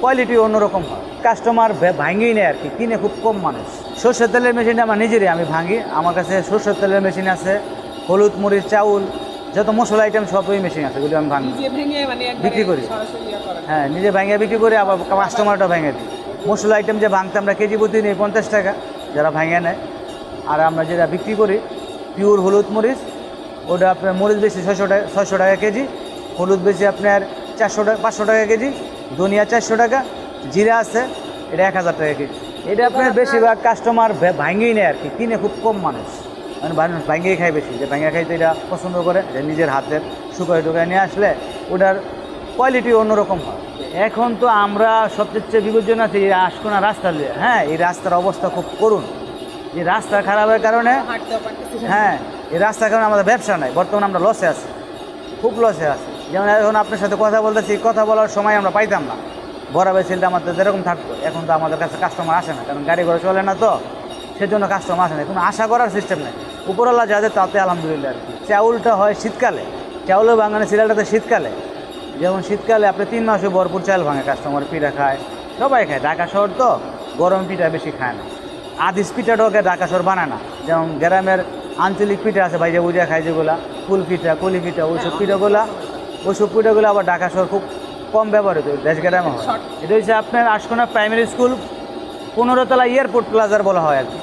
Quality অন্যরকম হয়। Customer ভাঙেই নেয় আর কি, কিনে খুব কম মানুষ। সর্ষের তেলের মেশিনটা আমার নিজেরই, আমি ভাঙি। আমার কাছে সর্ষের তেলের মেশিন আছে, হলুদ মরিচ চাউল যত মশলা আইটেম সব ওই মেশিন আছে, ওগুলো আমি ভাঙি, বিক্রি করি। হ্যাঁ, নিজে ভাঙিয়ে বিক্রি করি, আবার কাস্টমারটা ভেঙে দিই। মশলা আইটেম যে ভাঙতে আমরা কেজি প্রতি নিই 50 টাকা, যারা ভাঙে নেয়। আর আমরা যেটা বিক্রি করি পিওর হলুদ মরিচ, ওটা আপনার মরিচ বেশি 600 টাকা কেজি, হলুদ বেশি আপনার 500 টাকা কেজি, ধনিয়া 400 টাকা, জিরা আছে এটা 1000 টাকা কেজি। এটা আপনার বেশিরভাগ কাস্টমার ভাঙেই নেয় আর কি, কিনে খুব কম মানুষ। মানে মানুষ ভাঙিয়ে খায় বেশি, যে ভাঙিয়ে খাইতে এটা পছন্দ করে, যে নিজের হাতের শুকায় টুকায় নিয়ে আসলে ওটার কোয়ালিটি অন্যরকম হয়। এখন তো আমরা সবচেয়ে বিপজ্জনক আছে এই আশকোনা রাস্তা দিয়ে। হ্যাঁ, এই রাস্তার অবস্থা খুব করুণ। এই রাস্তা খারাপের কারণে, হ্যাঁ, এই রাস্তার কারণে আমাদের ব্যবসা নাই, বর্তমানে আমরা লসে আছি, খুব লসে আছি। যেমন এখন আপনার সাথে কথা বলতেছি, কথা বলার সময় আমরা পাইতাম না, বরাবর ছেলেটা আমাদের যেরকম থাকতো। এখন তো আমাদের কাছে কাস্টমার আসে না, কারণ গাড়ি ঘোড়া চলে না, তো সেজন্য কাস্টমার আসে না। কোনো আশা করার সিস্টেম নেই, উপরওয়ালা যাদের তাতে আলহামদুলিল্লাহ আর কি। চাউলটা হয় শীতকালে, চাউলের বাঙালি সিরিয়ালটাতে শীতকালে, যেমন শীতকালে আপনি 3 মাসে ভরপুর চাল ভাঙে, কাস্টমার পিঠা খায়, সবাই খায়। ঢাকা শহর তো গরম পিঠা বেশি খায় না, আদিস পিঠাটাকে ঢাকা শহর বানায় না। যেমন গ্রামের আঞ্চলিক পিঠা আছে ভাইজা বুঝা খায়, যেগুলা ফুল পিঠা, কলি পিঠা, ওইসব পিঠাগুলো আবার ঢাকা শহর খুব কম ব্যবহৃত, দেশ গ্রামে হয়। এটা হচ্ছে আপনার আশকোনা প্রাইমারি স্কুল, 15 তলা এয়ারপোর্ট প্লাজার বলা হয় আর কি।